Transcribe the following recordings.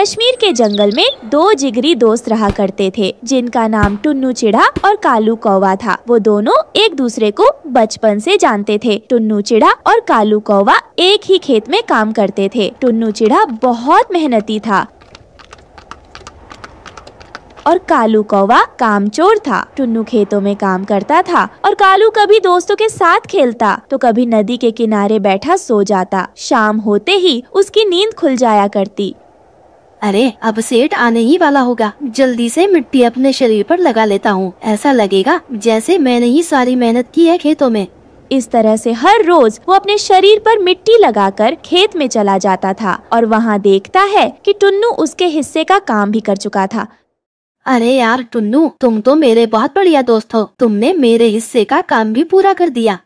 कश्मीर के जंगल में दो जिगरी दोस्त रहा करते थे जिनका नाम टुन्नू चिढ़ा और कालू कौवा था। वो दोनों एक दूसरे को बचपन से जानते थे। टुन्नू चिढ़ा और कालू कौवा एक ही खेत में काम करते थे। टुन्नू चिढ़ा बहुत मेहनती था और कालू कौवा कामचोर था। टुन्नू खेतों में काम करता था और कालू कभी दोस्तों के साथ खेलता तो कभी नदी के किनारे बैठा सो जाता। शाम होते ही उसकी नींद खुल जाया करती। अरे अब सेठ आने ही वाला होगा, जल्दी से मिट्टी अपने शरीर पर लगा लेता हूँ। ऐसा लगेगा जैसे मैंने ही सारी मेहनत की है खेतों में। इस तरह से हर रोज वो अपने शरीर पर मिट्टी लगाकर खेत में चला जाता था और वहाँ देखता है कि टुन्नू उसके हिस्से का काम भी कर चुका था। अरे यार टुन्नू, तुम तो मेरे बहुत बढ़िया दोस्त हो, तुमने मेरे हिस्से का काम भी पूरा कर दिया।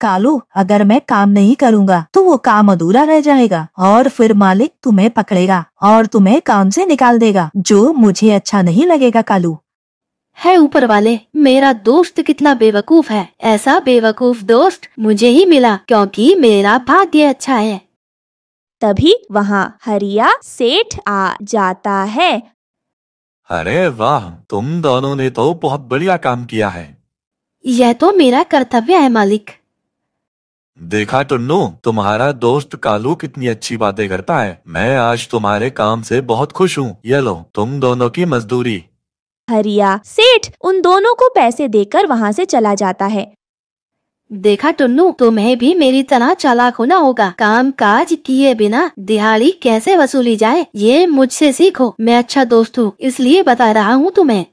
कालू, अगर मैं काम नहीं करूँगा तो वो काम अधूरा रह जाएगा और फिर मालिक तुम्हें पकड़ेगा और तुम्हें काम से निकाल देगा, जो मुझे अच्छा नहीं लगेगा। कालू, है ऊपर वाले, मेरा दोस्त कितना बेवकूफ है। ऐसा बेवकूफ दोस्त मुझे ही मिला क्योंकि मेरा भाग्य अच्छा है। तभी वहाँ हरिया सेठ आ जाता है। अरे वाह, तुम दोनों ने तो बहुत बढ़िया काम किया है। यह तो मेरा कर्तव्य है मालिक। देखा टुन्नू, तुम्हारा दोस्त कालू कितनी अच्छी बातें करता है। मैं आज तुम्हारे काम से बहुत खुश हूँ। ये लो तुम दोनों की मजदूरी। हरिया सेठ उन दोनों को पैसे देकर वहाँ से चला जाता है। देखा टुन्नू, तुम्हें भी मेरी तरह चालाक होना होगा। काम काज किए बिना दिहाड़ी कैसे वसूली जाए, ये मुझसे सीखो। मैं अच्छा दोस्त हूँ इसलिए बता रहा हूँ तुम्हें।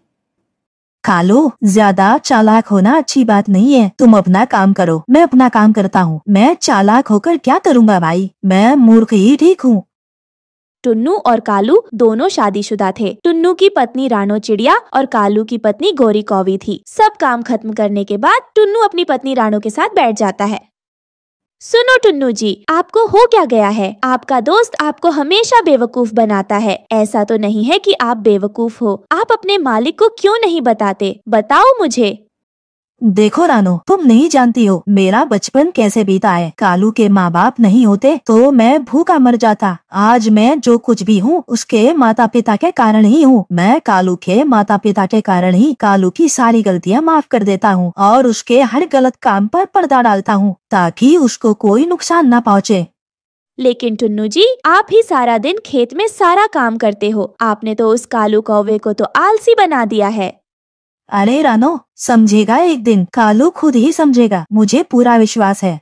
कालू, ज्यादा चालाक होना अच्छी बात नहीं है। तुम अपना काम करो, मैं अपना काम करता हूँ। मैं चालाक होकर क्या करूँगा भाई, मैं मूर्ख ही ठीक हूँ। टुन्नू और कालू दोनों शादीशुदा थे। टुन्नू की पत्नी रानो चिड़िया और कालू की पत्नी गोरी कौवी थी। सब काम खत्म करने के बाद टुन्नू अपनी पत्नी रानो के साथ बैठ जाता है। सुनो टुन्नू जी, आपको हो क्या गया है? आपका दोस्त आपको हमेशा बेवकूफ बनाता है। ऐसा तो नहीं है कि आप बेवकूफ हो। आप अपने मालिक को क्यों नहीं बताते? बताओ मुझे। देखो रानो, तुम नहीं जानती हो मेरा बचपन कैसे बीता है। कालू के माँ बाप नहीं होते तो मैं भूखा मर जाता। आज मैं जो कुछ भी हूँ उसके माता पिता के कारण ही हूँ। मैं कालू के माता पिता के कारण ही कालू की सारी गलतियाँ माफ कर देता हूँ और उसके हर गलत काम पर पर्दा डालता हूँ ताकि उसको कोई नुकसान न पहुँचे। लेकिन टुन्नू जी, आप ही सारा दिन खेत में सारा काम करते हो। आपने तो उस कालू कौवे को तो आलसी बना दिया है। अरे रानो, समझेगा एक दिन, कालू खुद ही समझेगा, मुझे पूरा विश्वास है।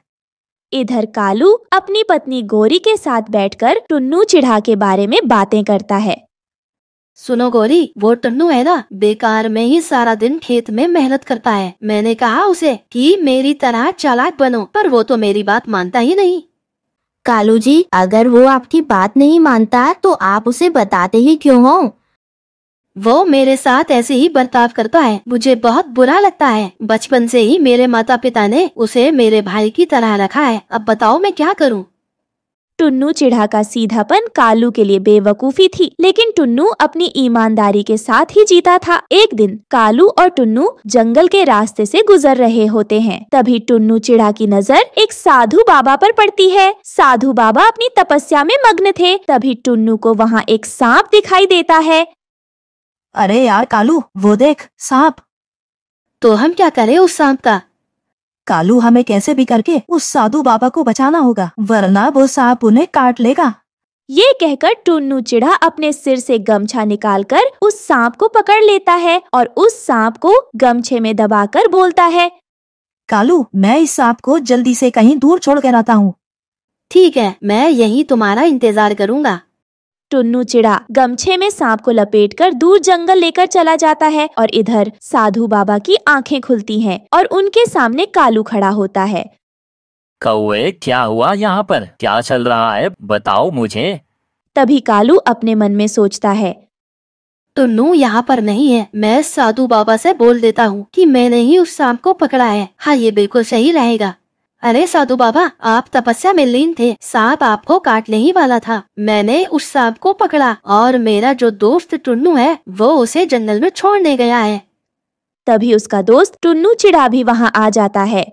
इधर कालू अपनी पत्नी गोरी के साथ बैठकर टुन्नू चिढ़ा के बारे में बातें करता है। सुनो गोरी, वो टुन्नू है ना, बेकार में ही सारा दिन खेत में मेहनत करता है। मैंने कहा उसे कि मेरी तरह चालाक बनो, पर वो तो मेरी बात मानता ही नहीं। कालू जी, अगर वो आपकी बात नहीं मानता तो आप उसे बताते ही क्यों हो? वो मेरे साथ ऐसे ही बर्ताव करता है, मुझे बहुत बुरा लगता है। बचपन से ही मेरे माता पिता ने उसे मेरे भाई की तरह रखा है। अब बताओ मैं क्या करूं? टुन्नू चिढ़ा का सीधापन कालू के लिए बेवकूफी थी, लेकिन टुन्नू अपनी ईमानदारी के साथ ही जीता था। एक दिन कालू और टुन्नू जंगल के रास्ते से गुजर रहे होते हैं। तभी टुन्नू चिढ़ा की नजर एक साधु बाबा पर पड़ती है। साधु बाबा अपनी तपस्या में मग्न थे। तभी टुन्नू को वहाँ एक सांप दिखाई देता है। अरे यार कालू, वो देख सांप। तो हम क्या करें उस सांप का? कालू, हमें कैसे भी करके उस साधु बाबा को बचाना होगा, वरना वो सांप उन्हें काट लेगा। ये कहकर टुन्नू चिढ़ा अपने सिर से गमछा निकालकर उस सांप को पकड़ लेता है और उस सांप को गमछे में दबाकर बोलता है, कालू, मैं इस सांप को जल्दी से कहीं दूर छोड़ कर आता हूँ। ठीक है, मैं यही तुम्हारा इंतजार करूँगा। टुन्नू चिढ़ा गमछे में सांप को लपेटकर दूर जंगल लेकर चला जाता है और इधर साधु बाबा की आंखें खुलती हैं और उनके सामने कालू खड़ा होता है। कौवे, क्या हुआ यहाँ पर? क्या चल रहा है, बताओ मुझे। तभी कालू अपने मन में सोचता है, टुन्नू यहाँ पर नहीं है। मैं साधु बाबा से बोल देता हूँ कि मैंने ही उस सांप को पकड़ा है। हाँ, ये बिल्कुल सही रहेगा। अरे साधु बाबा, आप तपस्या में लीन थे, सांप आपको काटने ही वाला था। मैंने उस सांप को पकड़ा और मेरा जो दोस्त टुन्नू है वो उसे जंगल में छोड़ने गया है। तभी उसका दोस्त टुन्नू चिढ़ा भी वहाँ आ जाता है।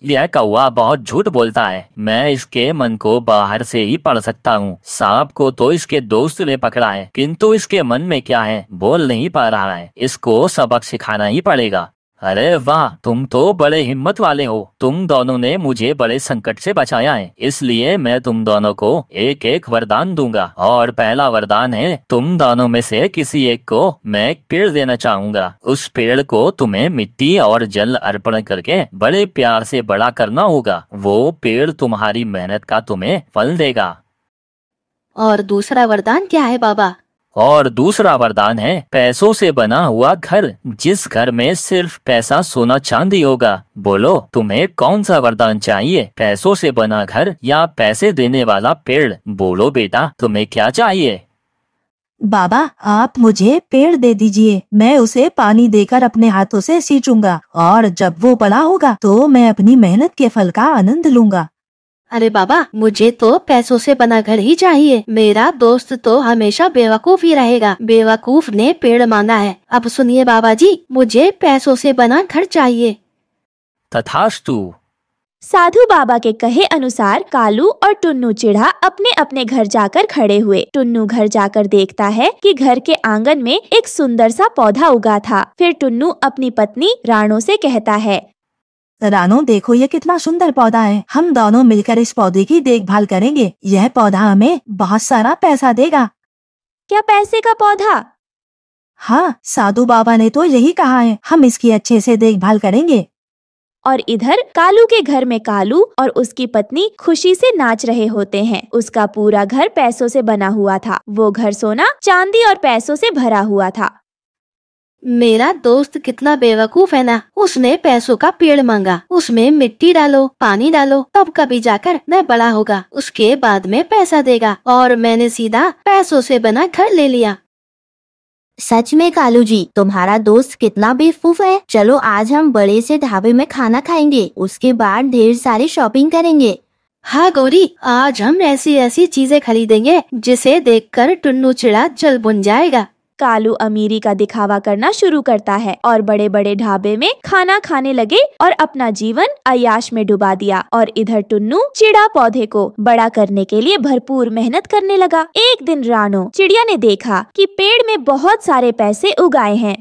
यह कौवा बहुत झूठ बोलता है। मैं इसके मन को बाहर से ही पढ़ सकता हूँ। सांप को तो इसके दोस्त ने पकड़ा है, किंतु इसके मन में क्या है बोल नहीं पा रहा है। इसको सबक सिखाना ही पड़ेगा। अरे वाह, तुम तो बड़े हिम्मत वाले हो। तुम दोनों ने मुझे बड़े संकट से बचाया है, इसलिए मैं तुम दोनों को एक एक वरदान दूंगा। और पहला वरदान है, तुम दोनों में से किसी एक को मैं एक पेड़ देना चाहूंगा। उस पेड़ को तुम्हें मिट्टी और जल अर्पण करके बड़े प्यार से बड़ा करना होगा। वो पेड़ तुम्हारी मेहनत का तुम्हें फल देगा। और दूसरा वरदान क्या है बाबा? और दूसरा वरदान है पैसों से बना हुआ घर, जिस घर में सिर्फ पैसा सोना चांदी होगा। बोलो तुम्हें कौन सा वरदान चाहिए, पैसों से बना घर या पैसे देने वाला पेड़? बोलो बेटा, तुम्हें क्या चाहिए? बाबा आप मुझे पेड़ दे दीजिए, मैं उसे पानी देकर अपने हाथों से सींचूंगा और जब वो बड़ा होगा तो मैं अपनी मेहनत के फल का आनंद लूंगा। अरे बाबा, मुझे तो पैसों से बना घर ही चाहिए। मेरा दोस्त तो हमेशा बेवकूफ ही रहेगा। बेवकूफ ने पेड़ मांगा है। अब सुनिए बाबा जी, मुझे पैसों से बना घर चाहिए। तथास्तु। साधु बाबा के कहे अनुसार कालू और टुन्नू चिड़ा अपने अपने घर जाकर खड़े हुए। टुन्नू घर जाकर देखता है कि घर के आंगन में एक सुंदर सा पौधा उगा था। फिर टुन्नू अपनी पत्नी रानो से कहता है, रानो देखो ये कितना सुंदर पौधा है, हम दोनों मिलकर इस पौधे की देखभाल करेंगे। यह पौधा हमें बहुत सारा पैसा देगा। क्या पैसे का पौधा? हाँ, साधु बाबा ने तो यही कहा है, हम इसकी अच्छे से देखभाल करेंगे। और इधर कालू के घर में कालू और उसकी पत्नी खुशी से नाच रहे होते हैं। उसका पूरा घर पैसों से बना हुआ था। वो घर सोना चांदी और पैसों से भरा हुआ था। मेरा दोस्त कितना बेवकूफ है ना, उसने पैसों का पेड़ मांगा, उसमें मिट्टी डालो, पानी डालो, तब कभी जाकर न बड़ा होगा, उसके बाद में पैसा देगा। और मैंने सीधा पैसों से बना घर ले लिया। सच में कालू जी, तुम्हारा दोस्त कितना बेवकूफ है। चलो आज हम बड़े से ढाबे में खाना खाएंगे, उसके बाद ढेर सारी शॉपिंग करेंगे। हाँ गौरी, आज हम ऐसी ऐसी चीजें खरीदेंगे जिसे देखकर टुन्नू चिड़ा जल बुन जाएगा। कालू अमीरी का दिखावा करना शुरू करता है और बड़े बड़े ढाबे में खाना खाने लगे और अपना जीवन अय्याश में डुबा दिया। और इधर टुन्नू चिड़ा पौधे को बड़ा करने के लिए भरपूर मेहनत करने लगा। एक दिन रानो चिड़िया ने देखा कि पेड़ में बहुत सारे पैसे उगाए हैं।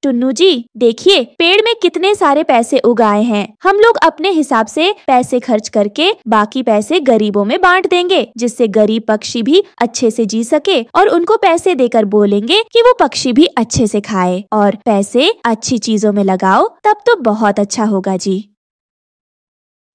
टुन्नू जी देखिए, पेड़ में कितने सारे पैसे उगाए हैं। हम लोग अपने हिसाब से पैसे खर्च करके बाकी पैसे गरीबों में बांट देंगे, जिससे गरीब पक्षी भी अच्छे से जी सके। और उनको पैसे देकर बोलेंगे कि वो पक्षी भी अच्छे से खाए और पैसे अच्छी चीजों में लगाओ, तब तो बहुत अच्छा होगा जी।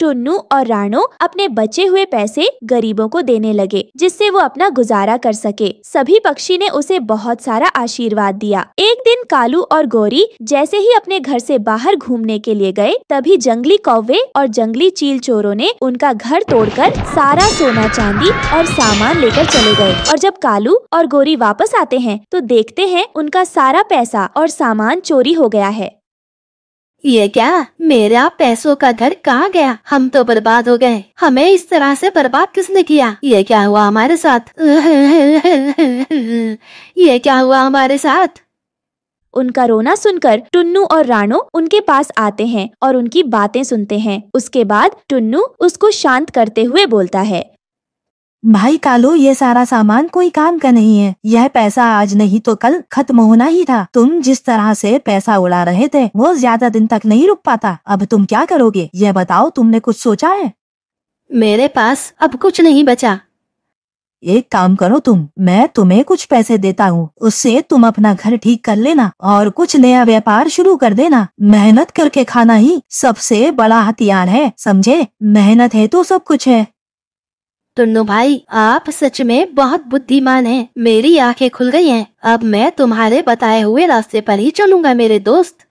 टुन्नू और रानो अपने बचे हुए पैसे गरीबों को देने लगे, जिससे वो अपना गुजारा कर सके। सभी पक्षी ने उसे बहुत सारा आशीर्वाद दिया। एक दिन कालू और गौरी जैसे ही अपने घर से बाहर घूमने के लिए गए, तभी जंगली कौवे और जंगली चील चोरों ने उनका घर तोड़कर सारा सोना चांदी और सामान लेकर चले गए। और जब कालू और गौरी वापस आते हैं तो देखते हैं उनका सारा पैसा और सामान चोरी हो गया है। ये क्या, मेरा पैसों का घर कहाँ गया? हम तो बर्बाद हो गए। हमें इस तरह से बर्बाद किसने किया? ये क्या हुआ हमारे साथ? ये क्या हुआ हमारे साथ? उनका रोना सुनकर टुन्नू और रानो उनके पास आते हैं और उनकी बातें सुनते हैं। उसके बाद टुन्नू उसको शांत करते हुए बोलता है, भाई कालू, ये सारा सामान कोई काम का नहीं है। यह पैसा आज नहीं तो कल खत्म होना ही था। तुम जिस तरह से पैसा उड़ा रहे थे वो ज्यादा दिन तक नहीं रुक पाता। अब तुम क्या करोगे, यह बताओ, तुमने कुछ सोचा है? मेरे पास अब कुछ नहीं बचा। एक काम करो तुम, मैं तुम्हें कुछ पैसे देता हूँ, उससे तुम अपना घर ठीक कर लेना और कुछ नया व्यापार शुरू कर देना। मेहनत करके खाना ही सबसे बड़ा हथियार है, समझे? मेहनत है तो सब कुछ है। टुन्नू भाई, आप सच में बहुत बुद्धिमान हैं। मेरी आंखें खुल गई हैं। अब मैं तुम्हारे बताए हुए रास्ते पर ही चलूंगा मेरे दोस्त।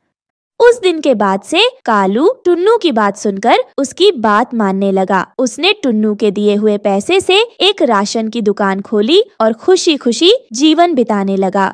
उस दिन के बाद से कालू टुन्नू की बात सुनकर उसकी बात मानने लगा। उसने टुन्नू के दिए हुए पैसे से एक राशन की दुकान खोली और खुशी खुशी जीवन बिताने लगा।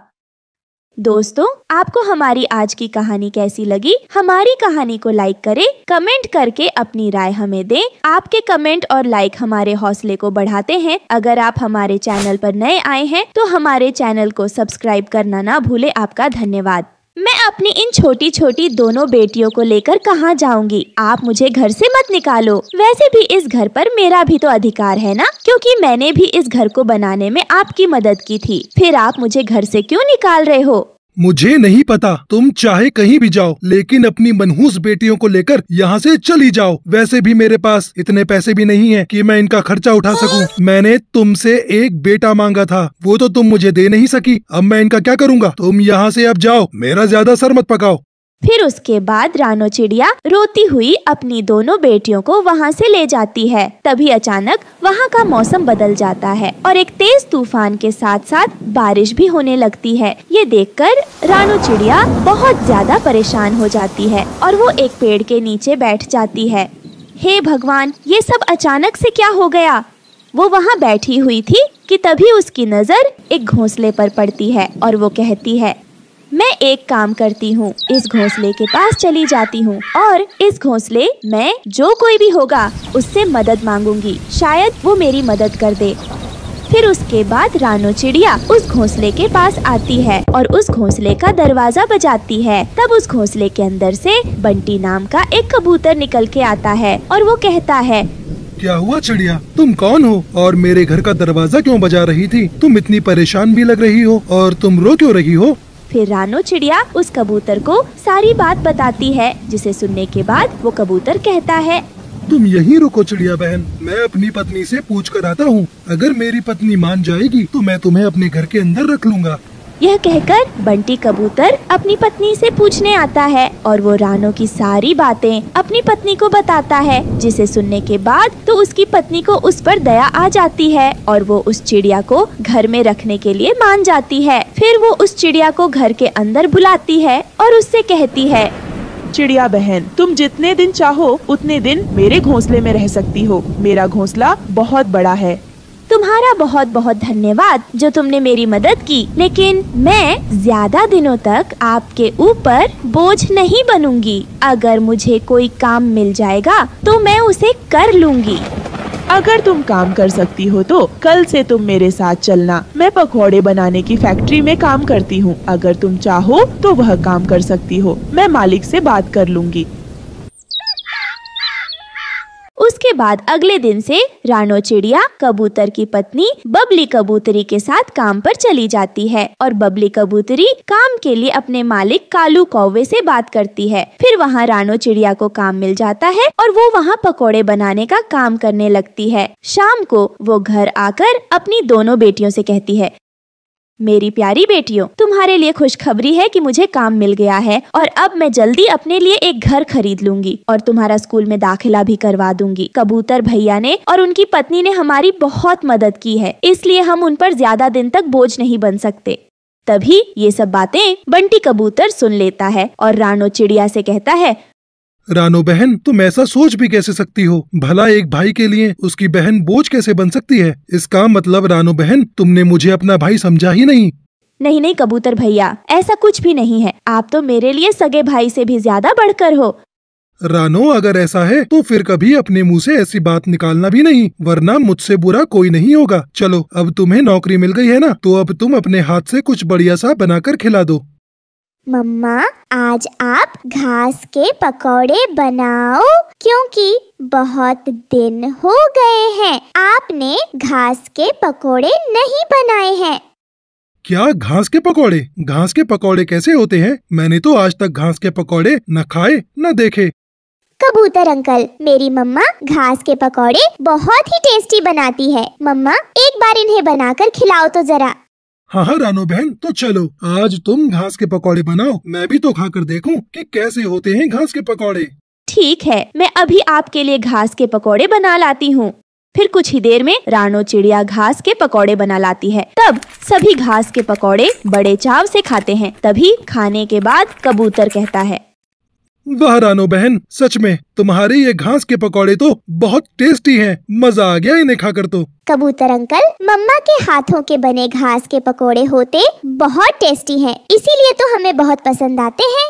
दोस्तों, आपको हमारी आज की कहानी कैसी लगी? हमारी कहानी को लाइक करें, कमेंट करके अपनी राय हमें दें। आपके कमेंट और लाइक हमारे हौसले को बढ़ाते हैं। अगर आप हमारे चैनल पर नए आए हैं तो हमारे चैनल को सब्सक्राइब करना ना भूलें। आपका धन्यवाद। मैं अपनी इन छोटी छोटी दोनों बेटियों को लेकर कहाँ जाऊंगी? आप मुझे घर से मत निकालो। वैसे भी इस घर पर मेरा भी तो अधिकार है ना, क्योंकि मैंने भी इस घर को बनाने में आपकी मदद की थी। फिर आप मुझे घर से क्यों निकाल रहे हो? मुझे नहीं पता, तुम चाहे कहीं भी जाओ, लेकिन अपनी मनहूस बेटियों को लेकर यहाँ से चली जाओ। वैसे भी मेरे पास इतने पैसे भी नहीं है कि मैं इनका खर्चा उठा सकूं। मैंने तुमसे एक बेटा मांगा था, वो तो तुम मुझे दे नहीं सकी। अब मैं इनका क्या करूँगा? तुम यहाँ से अब जाओ, मेरा ज्यादा सर मत पकाओ। फिर उसके बाद रानो चिड़िया रोती हुई अपनी दोनों बेटियों को वहाँ से ले जाती है। तभी अचानक वहाँ का मौसम बदल जाता है और एक तेज तूफान के साथ साथ बारिश भी होने लगती है। ये देखकर रानो चिड़िया बहुत ज्यादा परेशान हो जाती है और वो एक पेड़ के नीचे बैठ जाती है। हे भगवान, ये सब अचानक से क्या हो गया? वो वहाँ बैठी हुई थी कि तभी उसकी नजर एक घोंसले पर पड़ती है और वो कहती है, मैं एक काम करती हूँ, इस घोंसले के पास चली जाती हूँ और इस घोंसले में जो कोई भी होगा उससे मदद मांगूंगी, शायद वो मेरी मदद कर दे। फिर उसके बाद रानो चिड़िया उस घोंसले के पास आती है और उस घोंसले का दरवाजा बजाती है। तब उस घोंसले के अंदर से बंटी नाम का एक कबूतर निकल के आता है और वो कहता है, क्या हुआ चिड़िया, तुम कौन हो और मेरे घर का दरवाजा क्यों बजा रही थी? तुम इतनी परेशान भी लग रही हो और तुम रो क्यों रही हो? फिर रानो चिड़िया उस कबूतर को सारी बात बताती है, जिसे सुनने के बाद वो कबूतर कहता है, तुम यहीं रुको चिड़िया बहन, मैं अपनी पत्नी से पूछ कर आता हूँ। अगर मेरी पत्नी मान जाएगी तो मैं तुम्हें अपने घर के अंदर रख लूँगा। यह कहकर बंटी कबूतर अपनी पत्नी से पूछने आता है और वो रानो की सारी बातें अपनी पत्नी को बताता है, जिसे सुनने के बाद तो उसकी पत्नी को उस पर दया आ जाती है और वो उस चिड़िया को घर में रखने के लिए मान जाती है। फिर वो उस चिड़िया को घर के अंदर बुलाती है और उससे कहती है, चिड़िया बहन, तुम जितने दिन चाहो उतने दिन मेरे घोंसले में रह सकती हो। मेरा घोंसला बहुत बड़ा है। तुम्हारा बहुत बहुत धन्यवाद जो तुमने मेरी मदद की, लेकिन मैं ज्यादा दिनों तक आपके ऊपर बोझ नहीं बनूंगी। अगर मुझे कोई काम मिल जाएगा तो मैं उसे कर लूंगी। अगर तुम काम कर सकती हो तो कल से तुम मेरे साथ चलना। मैं पकौड़े बनाने की फैक्ट्री में काम करती हूँ। अगर तुम चाहो तो वह काम कर सकती हो। मैं मालिक से बात कर लूंगी। उसके बाद अगले दिन से रानो चिड़िया कबूतर की पत्नी बबली कबूतरी के साथ काम पर चली जाती है और बबली कबूतरी काम के लिए अपने मालिक कालू कौवे से बात करती है। फिर वहाँ रानो चिड़िया को काम मिल जाता है और वो वहाँ पकोड़े बनाने का काम करने लगती है। शाम को वो घर आकर अपनी दोनों बेटियों से कहती है, मेरी प्यारी बेटियों, तुम्हारे लिए खुशखबरी है कि मुझे काम मिल गया है और अब मैं जल्दी अपने लिए एक घर खरीद लूंगी और तुम्हारा स्कूल में दाखिला भी करवा दूंगी। कबूतर भैया ने और उनकी पत्नी ने हमारी बहुत मदद की है, इसलिए हम उन पर ज्यादा दिन तक बोझ नहीं बन सकते। तभी ये सब बातें बंटी कबूतर सुन लेता है और रानो चिड़िया से कहता है, रानो बहन, तुम ऐसा सोच भी कैसे सकती हो? भला एक भाई के लिए उसकी बहन बोझ कैसे बन सकती है? इसका मतलब रानो बहन, तुमने मुझे अपना भाई समझा ही नहीं। नहीं नहीं कबूतर भैया, ऐसा कुछ भी नहीं है। आप तो मेरे लिए सगे भाई से भी ज्यादा बढ़कर हो। रानो, अगर ऐसा है तो फिर कभी अपने मुंह से ऐसी बात निकालना भी नहीं, वरना मुझसे बुरा कोई नहीं होगा। चलो, अब तुम्हें नौकरी मिल गई है ना, तो अब तुम अपने हाथ से कुछ बढ़िया सा बनाकर खिला दो। मम्मा, आज आप घास के पकौड़े बनाओ, क्योंकि बहुत दिन हो गए हैं आपने घास के पकौड़े नहीं बनाए हैं। क्या घास के पकौड़े? घास के पकौड़े कैसे होते हैं? मैंने तो आज तक घास के पकौड़े न खाए न देखे। कबूतर अंकल, मेरी मम्मा घास के पकौड़े बहुत ही टेस्टी बनाती है। मम्मा, एक बार इन्हें बनाकर खिलाओ तो जरा। हाँ हाँ रानो बहन, तो चलो आज तुम घास के पकौड़े बनाओ, मैं भी तो खाकर देखूं कि कैसे होते हैं घास के पकौड़े। ठीक है, मैं अभी आपके लिए घास के पकौड़े बना लाती हूँ। फिर कुछ ही देर में रानो चिड़िया घास के पकौड़े बना लाती है। तब सभी घास के पकौड़े बड़े चाव से खाते हैं। तभी खाने के बाद कबूतर कहता है, वाह रानो बहन, सच में तुम्हारे ये घास के पकौड़े तो बहुत टेस्टी हैं। मजा आ गया इन्हें खाकर तो। कबूतर अंकल, मम्मा के हाथों के बने घास के पकोड़े होते बहुत टेस्टी हैं, इसीलिए तो हमें बहुत पसंद आते हैं।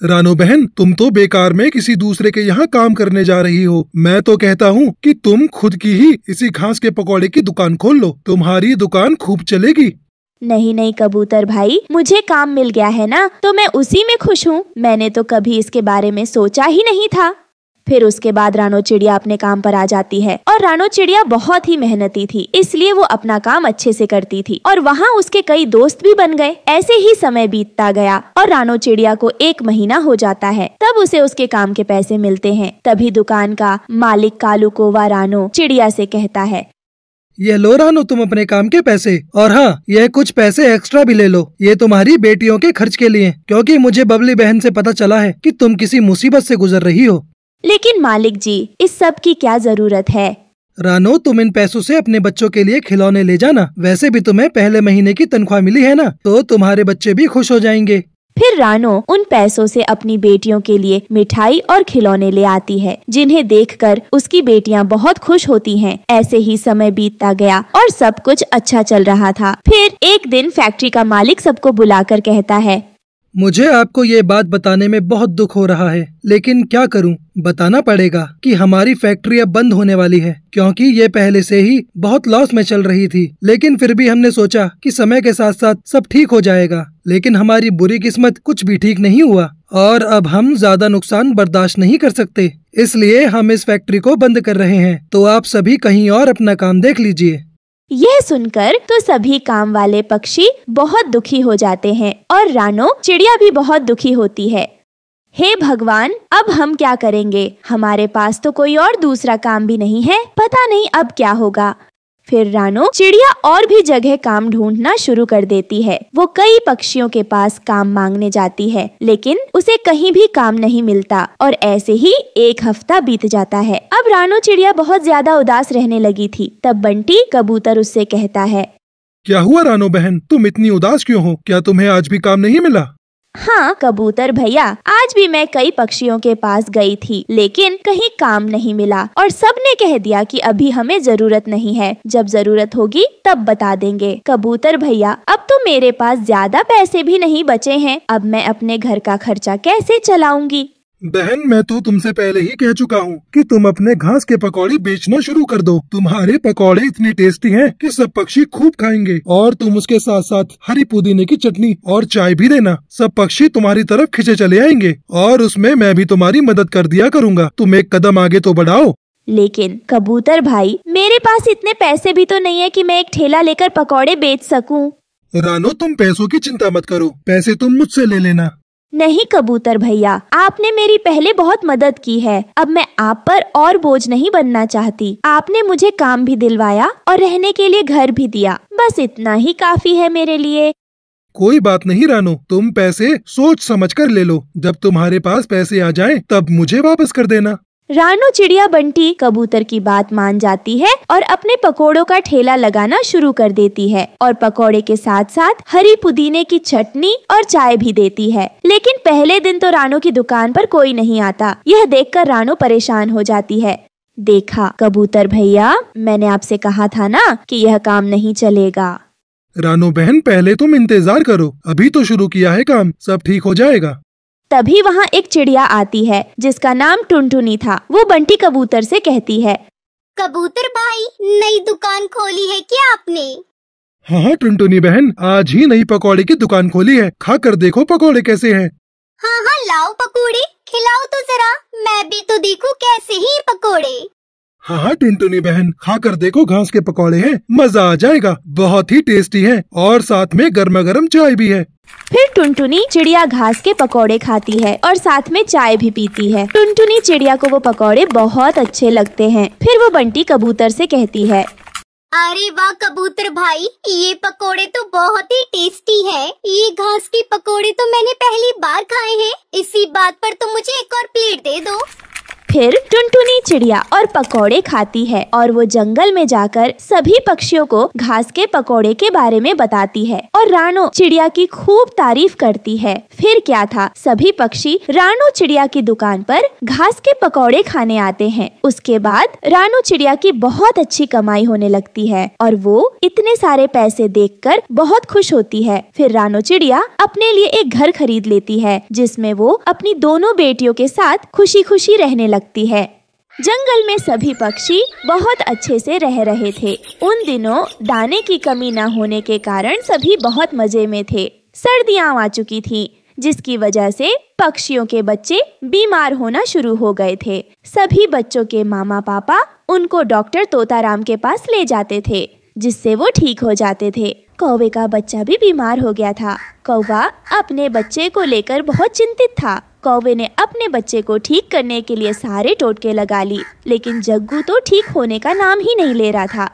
रानो बहन, तुम तो बेकार में किसी दूसरे के यहाँ काम करने जा रही हो। मैं तो कहता हूँ कि तुम खुद की ही इसी घास के पकौड़े की दुकान खोल लो, तुम्हारी दुकान खूब चलेगी। नहीं नहीं कबूतर भाई, मुझे काम मिल गया है ना, तो मैं उसी में खुश हूँ। मैंने तो कभी इसके बारे में सोचा ही नहीं था। फिर उसके बाद रानो चिड़िया अपने काम पर आ जाती है और रानो चिड़िया बहुत ही मेहनती थी, इसलिए वो अपना काम अच्छे से करती थी और वहाँ उसके कई दोस्त भी बन गए। ऐसे ही समय बीतता गया और रानो चिड़िया को 1 महीना हो जाता है। तब उसे उसके काम के पैसे मिलते हैं। तभी दुकान का मालिक कालू कौवा रानो चिड़िया से कहता है, ये लो रानो तुम अपने काम के पैसे, और हाँ ये कुछ पैसे एक्स्ट्रा भी ले लो, ये तुम्हारी बेटियों के खर्च के लिए, क्योंकि मुझे बबली बहन से पता चला है कि तुम किसी मुसीबत से गुजर रही हो। लेकिन मालिक जी, इस सब की क्या जरूरत है? रानो तुम इन पैसों से अपने बच्चों के लिए खिलौने ले जाना, वैसे भी तुम्हें पहले महीने की तनख्वाह मिली है ना, तो तुम्हारे बच्चे भी खुश हो जाएंगे। फिर रानो उन पैसों से अपनी बेटियों के लिए मिठाई और खिलौने ले आती है, जिन्हें देखकर उसकी बेटियां बहुत खुश होती हैं। ऐसे ही समय बीतता गया और सब कुछ अच्छा चल रहा था। फिर एक दिन फैक्ट्री का मालिक सबको बुलाकर कहता है, मुझे आपको ये बात बताने में बहुत दुख हो रहा है, लेकिन क्या करूं, बताना पड़ेगा कि हमारी फैक्ट्री अब बंद होने वाली है, क्योंकि ये पहले से ही बहुत लॉस में चल रही थी। लेकिन फिर भी हमने सोचा कि समय के साथ साथ सब ठीक हो जाएगा, लेकिन हमारी बुरी किस्मत कुछ भी ठीक नहीं हुआ और अब हम ज्यादा नुकसान बर्दाश्त नहीं कर सकते, इसलिए हम इस फैक्ट्री को बंद कर रहे हैं। तो आप सभी कहीं और अपना काम देख लीजिए। यह सुनकर तो सभी काम वाले पक्षी बहुत दुखी हो जाते हैं और रानो चिड़िया भी बहुत दुखी होती है। हे भगवान, अब हम क्या करेंगे? हमारे पास तो कोई और दूसरा काम भी नहीं है, पता नहीं अब क्या होगा। फिर रानो चिड़िया और भी जगह काम ढूंढना शुरू कर देती है। वो कई पक्षियों के पास काम मांगने जाती है, लेकिन उसे कहीं भी काम नहीं मिलता और ऐसे ही 1 हफ्ता बीत जाता है। अब रानो चिड़िया बहुत ज्यादा उदास रहने लगी थी। तब बंटी कबूतर उससे कहता है, क्या हुआ रानो बहन, तुम इतनी उदास क्यों हो? क्या तुम्हें आज भी काम नहीं मिला? हाँ कबूतर भैया, आज भी मैं कई पक्षियों के पास गई थी, लेकिन कहीं काम नहीं मिला और सबने कह दिया कि अभी हमें जरूरत नहीं है, जब जरूरत होगी तब बता देंगे। कबूतर भैया, अब तो मेरे पास ज्यादा पैसे भी नहीं बचे हैं, अब मैं अपने घर का खर्चा कैसे चलाऊंगी? बहन, मैं तो तुमसे पहले ही कह चुका हूँ कि तुम अपने घास के पकौड़े बेचना शुरू कर दो। तुम्हारे पकौड़े इतने टेस्टी हैं कि सब पक्षी खूब खाएंगे, और तुम उसके साथ साथ हरी पुदीने की चटनी और चाय भी देना। सब पक्षी तुम्हारी तरफ खिंचे चले आएंगे और उसमें मैं भी तुम्हारी मदद कर दिया करूँगा। तुम एक कदम आगे तो बढ़ाओ। लेकिन कबूतर भाई, मेरे पास इतने पैसे भी तो नहीं है कि मैं एक ठेला लेकर पकौड़े बेच सकूं। रानो, तुम पैसों की चिंता मत करो, पैसे तुम मुझसे ले लेना। नहीं कबूतर भैया, आपने मेरी पहले बहुत मदद की है, अब मैं आप पर और बोझ नहीं बनना चाहती। आपने मुझे काम भी दिलवाया और रहने के लिए घर भी दिया, बस इतना ही काफी है मेरे लिए। कोई बात नहीं रानो, तुम पैसे सोच समझ कर ले लो। जब तुम्हारे पास पैसे आ जाएं, तब मुझे वापस कर देना। रानो चिड़िया बंटी कबूतर की बात मान जाती है और अपने पकोड़ों का ठेला लगाना शुरू कर देती है और पकोड़े के साथ साथ हरी पुदीने की चटनी और चाय भी देती है। लेकिन पहले दिन तो रानो की दुकान पर कोई नहीं आता। यह देखकर रानो परेशान हो जाती है। देखा कबूतर भैया, मैंने आपसे कहा था ना कि यह काम नहीं चलेगा। रानो बहन, पहले तुम इंतजार करो, अभी तो शुरू किया है काम, सब ठीक हो जाएगा। तभी वहाँ एक चिड़िया आती है जिसका नाम टुनटुनी था। वो बंटी कबूतर से कहती है, कबूतर भाई, नई दुकान खोली है क्या आपने? हाँ टुनटुनी बहन, आज ही नई पकौड़े की दुकान खोली है, खा कर देखो पकौड़े कैसे हैं। हाँ हाँ, लाओ पकौड़े, खिलाओ तो जरा, मैं भी तो देखूं कैसे ही पकौड़े। हाँ हाँ टुनटुनी बहन, खा कर देखो, घास के पकौड़े हैं, मजा आ जाएगा, बहुत ही टेस्टी हैं और साथ में गर्मा गर्म चाय भी है। फिर टुनटुनी चिड़िया घास के पकौड़े खाती है और साथ में चाय भी पीती है। टुनटुनी चिड़िया को वो पकौड़े बहुत अच्छे लगते हैं। फिर वो बंटी कबूतर से कहती है, अरे वाह कबूतर भाई, ये पकोड़े तो बहुत ही टेस्टी है। ये घास के पकोड़े तो मैंने पहली बार खाए हैं। इसी बात पर तो मुझे एक और प्लेट दे दो। फिर टुनटुनी चिड़िया और पकौड़े खाती है और वो जंगल में जाकर सभी पक्षियों को घास के पकौड़े के बारे में बताती है और रानो चिड़िया की खूब तारीफ करती है। फिर क्या था, सभी पक्षी रानो चिड़िया की दुकान पर घास के पकौड़े खाने आते हैं। उसके बाद रानो चिड़िया की बहुत अच्छी कमाई होने लगती है और वो इतने सारे पैसे देखकर बहुत खुश होती है। फिर रानो चिड़िया अपने लिए एक घर खरीद लेती है, जिसमें वो अपनी दोनों बेटियों के साथ खुशी खुशी रहने लगती है। जंगल में सभी पक्षी बहुत अच्छे से रह रहे थे। उन दिनों दाने की कमी न होने के कारण सभी बहुत मजे में थे। सर्दियां आ चुकी थीं, जिसकी वजह से पक्षियों के बच्चे बीमार होना शुरू हो गए थे। सभी बच्चों के मामा पापा उनको डॉक्टर तोताराम के पास ले जाते थे, जिससे वो ठीक हो जाते थे। कौवे का बच्चा भी बीमार हो गया था। कौवा अपने बच्चे को लेकर बहुत चिंतित था। कौवे ने अपने बच्चे को ठीक करने के लिए सारे टोटके लगा ली, लेकिन जग्गू तो ठीक होने का नाम ही नहीं ले रहा था।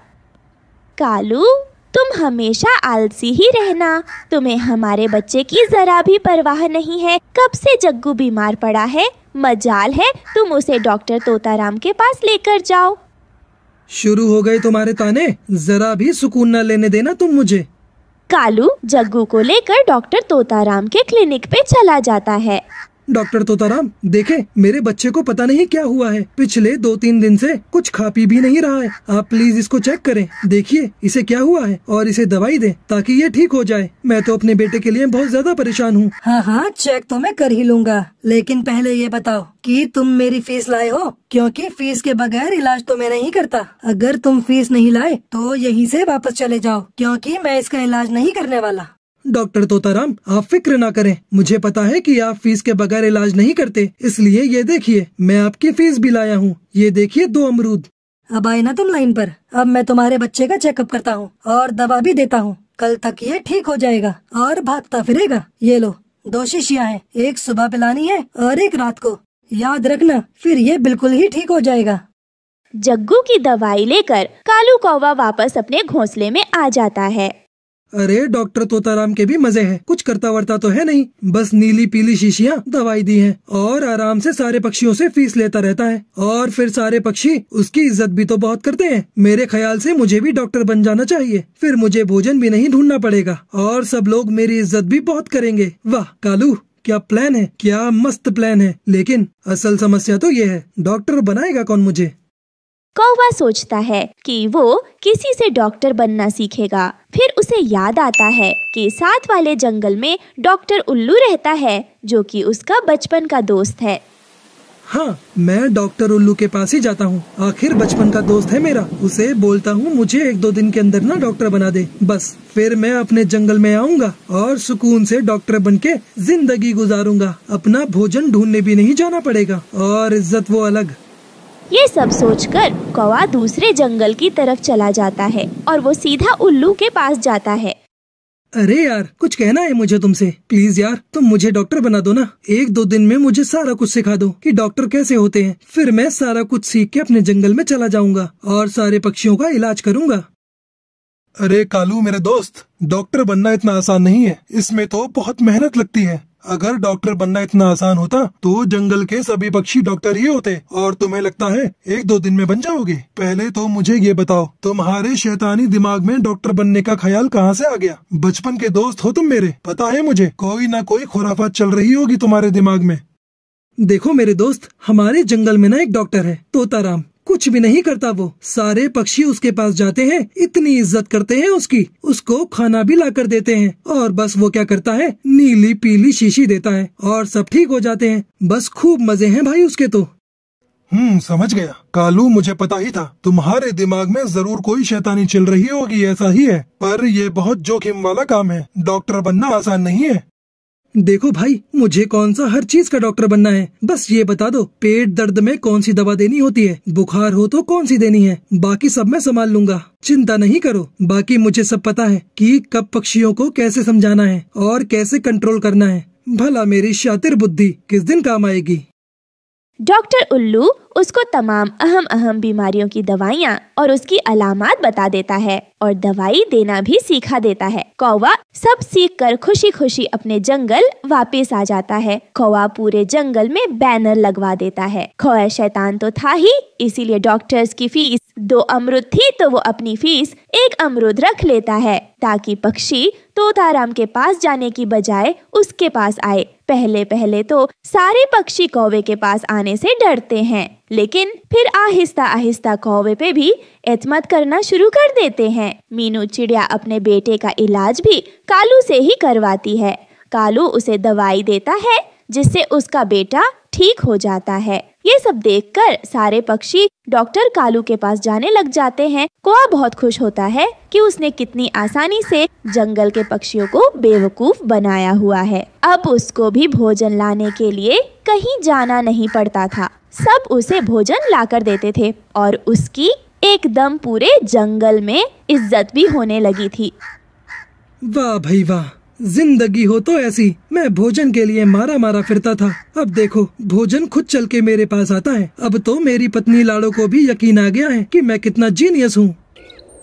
कालू, तुम हमेशा आलसी ही रहना। तुम्हें हमारे बच्चे की जरा भी परवाह नहीं है। कब से जग्गू बीमार पड़ा है, मजाल है तुम उसे डॉक्टर तोताराम के पास लेकर जाओ। शुरू हो गए तुम्हारे ताने, जरा भी सुकून न लेने देना तुम मुझे। कालू जग्गू को लेकर डॉक्टर तोताराम के क्लिनिक पे चला जाता है। डॉक्टर तोताराम, देखे मेरे बच्चे को पता नहीं क्या हुआ है। पिछले 2-3 दिन से कुछ खा पी भी नहीं रहा है। आप प्लीज इसको चेक करें, देखिए इसे क्या हुआ है और इसे दवाई दें ताकि ये ठीक हो जाए। मैं तो अपने बेटे के लिए बहुत ज्यादा परेशान हूँ। हाँ, चेक तो मैं कर ही लूँगा, लेकिन पहले ये बताओ कि तुम मेरी फीस लाए हो, क्योंकि फीस के बगैर इलाज तो मैं नहीं करता। अगर तुम फीस नहीं लाए तो यहीं से वापस चले जाओ, क्योंकि मैं इसका इलाज नहीं करने वाला। डॉक्टर तोताराम, आप फिक्र ना करें। मुझे पता है कि आप फीस के बगैर इलाज नहीं करते, इसलिए ये देखिए मैं आपकी फीस भी लाया हूँ। ये देखिए 2 अमरूद। अब आए ना तुम लाइन पर। अब मैं तुम्हारे बच्चे का चेकअप करता हूँ और दवा भी देता हूँ। कल तक ये ठीक हो जाएगा और भागता फिरेगा। ये लो 2 शीशियाँ हैं, एक सुबह पिलानी है और एक रात को। याद रखना, फिर ये बिल्कुल ही ठीक हो जाएगा। जग्गू की दवाई लेकर कालू कौवा वापस अपने घोंसले में आ जाता है। अरे डॉक्टर तोताराम के भी मजे हैं, कुछ करता वर्ता तो है नहीं, बस नीली पीली शीशियाँ दवाई दी हैं और आराम से सारे पक्षियों से फीस लेता रहता है। और फिर सारे पक्षी उसकी इज्जत भी तो बहुत करते हैं। मेरे ख्याल से मुझे भी डॉक्टर बन जाना चाहिए, फिर मुझे भोजन भी नहीं ढूंढना पड़ेगा और सब लोग मेरी इज्जत भी बहुत करेंगे। वाह कालू, क्या प्लान है, क्या मस्त प्लान है। लेकिन असल समस्या तो ये है, डॉक्टर बनाएगा कौन मुझे। कौवा सोचता है कि वो किसी से डॉक्टर बनना सीखेगा। फिर उसे याद आता है कि साथ वाले जंगल में डॉक्टर उल्लू रहता है, जो कि उसका बचपन का दोस्त है। हाँ, मैं डॉक्टर उल्लू के पास ही जाता हूँ। आखिर बचपन का दोस्त है मेरा। उसे बोलता हूँ मुझे 1-2 दिन के अंदर ना डॉक्टर बना दे। बस फिर मैं अपने जंगल में आऊँगा और सुकून से डॉक्टर बनके जिंदगी गुजारूंगा। अपना भोजन ढूंढने भी नहीं जाना पड़ेगा और इज्जत वो अलग। ये सब सोचकर कौवा दूसरे जंगल की तरफ चला जाता है और वो सीधा उल्लू के पास जाता है। अरे यार, कुछ कहना है मुझे तुमसे। प्लीज यार, तुम मुझे डॉक्टर बना दो ना। 1-2 दिन में मुझे सारा कुछ सिखा दो कि डॉक्टर कैसे होते हैं। फिर मैं सारा कुछ सीख के अपने जंगल में चला जाऊंगा और सारे पक्षियों का इलाज करूंगा। अरे कालू मेरे दोस्त, डॉक्टर बनना इतना आसान नहीं है, इसमें तो बहुत मेहनत लगती है। अगर डॉक्टर बनना इतना आसान होता तो जंगल के सभी पक्षी डॉक्टर ही होते और तुम्हें लगता है 1-2 दिन में बन जाओगे। पहले तो मुझे ये बताओ, तुम्हारे शैतानी दिमाग में डॉक्टर बनने का ख्याल कहाँ से आ गया? बचपन के दोस्त हो तुम मेरे, पता है मुझे। कोई ना कोई खुराफात चल रही होगी तुम्हारे दिमाग में। देखो मेरे दोस्त, हमारे जंगल में ना एक डॉक्टर है, तोताराम। कुछ भी नहीं करता वो। सारे पक्षी उसके पास जाते हैं, इतनी इज्जत करते हैं उसकी, उसको खाना भी लाकर देते हैं और बस वो क्या करता है, नीली पीली शीशी देता है और सब ठीक हो जाते हैं। बस खूब मजे हैं भाई उसके तो। समझ गया कालू, मुझे पता ही था तुम्हारे दिमाग में जरूर कोई शैतानी चल रही होगी। ऐसा ही है, पर ये बहुत जोखिम वाला काम है। डॉक्टर बनना आसान नहीं है। देखो भाई, मुझे कौन सा हर चीज का डॉक्टर बनना है, बस ये बता दो पेट दर्द में कौन सी दवा देनी होती है, बुखार हो तो कौन सी देनी है, बाकी सब मैं संभाल लूंगा। चिंता नहीं करो, बाकी मुझे सब पता है कि कब पक्षियों को कैसे समझाना है और कैसे कंट्रोल करना है। भला मेरी शातिर बुद्धि किस दिन काम आएगी। डॉक्टर उल्लू उसको तमाम अहम बीमारियों की दवाइयाँ और उसकी अलामात बता देता है और दवाई देना भी सिखा देता है। कौवा सब सीख कर खुशी खुशी अपने जंगल वापस आ जाता है। कौवा पूरे जंगल में बैनर लगवा देता है। कौवा शैतान तो था ही, इसीलिए डॉक्टर्स की फीस 2 अमरूद थी तो वो अपनी फीस 1 अमरूद रख लेता है, ताकि पक्षी तोताराम के पास जाने की बजाय उसके पास आए। पहले तो सारे पक्षी कौवे के पास आने से डरते हैं, लेकिन फिर आहिस्ता आहिस्ता कौवे पे भी एतमद करना शुरू कर देते हैं। मीनू चिड़िया अपने बेटे का इलाज भी कालू से ही करवाती है। कालू उसे दवाई देता है जिससे उसका बेटा ठीक हो जाता है। ये सब देखकर सारे पक्षी डॉक्टर कालू के पास जाने लग जाते हैं। कौवा बहुत खुश होता है कि उसने कितनी आसानी से जंगल के पक्षियों को बेवकूफ बनाया हुआ है। अब उसको भी भोजन लाने के लिए कहीं जाना नहीं पड़ता था। सब उसे भोजन लाकर देते थे और उसकी एकदम पूरे जंगल में इज्जत भी होने लगी थी। वाह भाई वाह, जिंदगी हो तो ऐसी। मैं भोजन के लिए मारा मारा फिरता था, अब देखो भोजन खुद चल के मेरे पास आता है। अब तो मेरी पत्नी लाड़ो को भी यकीन आ गया है कि मैं कितना जीनियस हूँ।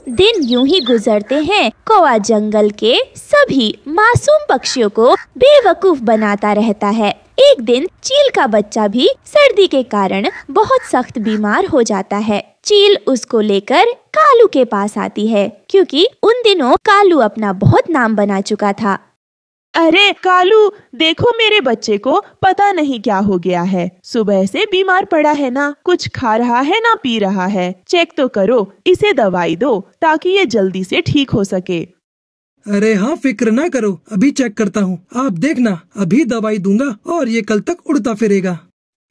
दिन यूं ही गुजरते हैं। कौवा जंगल के सभी मासूम पक्षियों को बेवकूफ बनाता रहता है। एक दिन चील का बच्चा भी सर्दी के कारण बहुत सख्त बीमार हो जाता है। चील उसको लेकर कालू के पास आती है, क्योंकि उन दिनों कालू अपना बहुत नाम बना चुका था। अरे कालू, देखो मेरे बच्चे को पता नहीं क्या हो गया है। सुबह से बीमार पड़ा है ना, कुछ खा रहा है ना पी रहा है। चेक तो करो, इसे दवाई दो ताकि ये जल्दी से ठीक हो सके। अरे हाँ, फिक्र ना करो, अभी चेक करता हूँ। आप देखना, अभी दवाई दूंगा और ये कल तक उड़ता फिरेगा।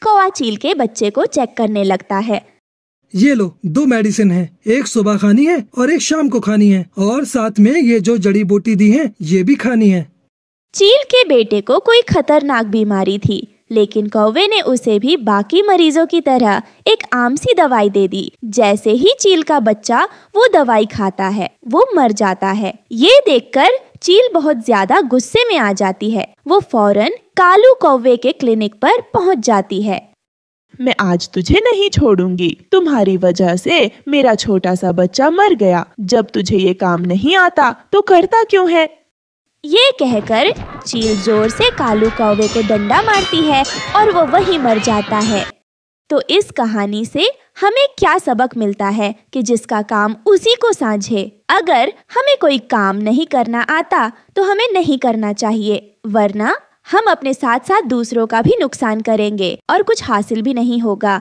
कौवा चील के बच्चे को चेक करने लगता है। ये लो, 2 मेडिसिन है, एक सुबह खानी है और एक शाम को खानी है, और साथ में ये जो जड़ी बूटी दी है ये भी खानी है। चील के बेटे को कोई खतरनाक बीमारी थी, लेकिन कौवे ने उसे भी बाकी मरीजों की तरह एक आम सी दवाई दे दी। जैसे ही चील का बच्चा वो दवाई खाता है, वो मर जाता है। ये देखकर चील बहुत ज्यादा गुस्से में आ जाती है। वो फौरन कालू कौवे के क्लिनिक पर पहुंच जाती है। मैं आज तुझे नहीं छोड़ूंगी। तुम्हारी वजह से मेरा छोटा सा बच्चा मर गया। जब तुझे ये काम नहीं आता तो करता क्यों है? ये कहकर चील जोर से कालू कौवे को डंडा मारती है और वो वहीं मर जाता है। तो इस कहानी से हमें क्या सबक मिलता है कि जिसका काम उसी को साझे। अगर हमें कोई काम नहीं करना आता तो हमें नहीं करना चाहिए, वरना हम अपने साथ साथ दूसरों का भी नुकसान करेंगे और कुछ हासिल भी नहीं होगा।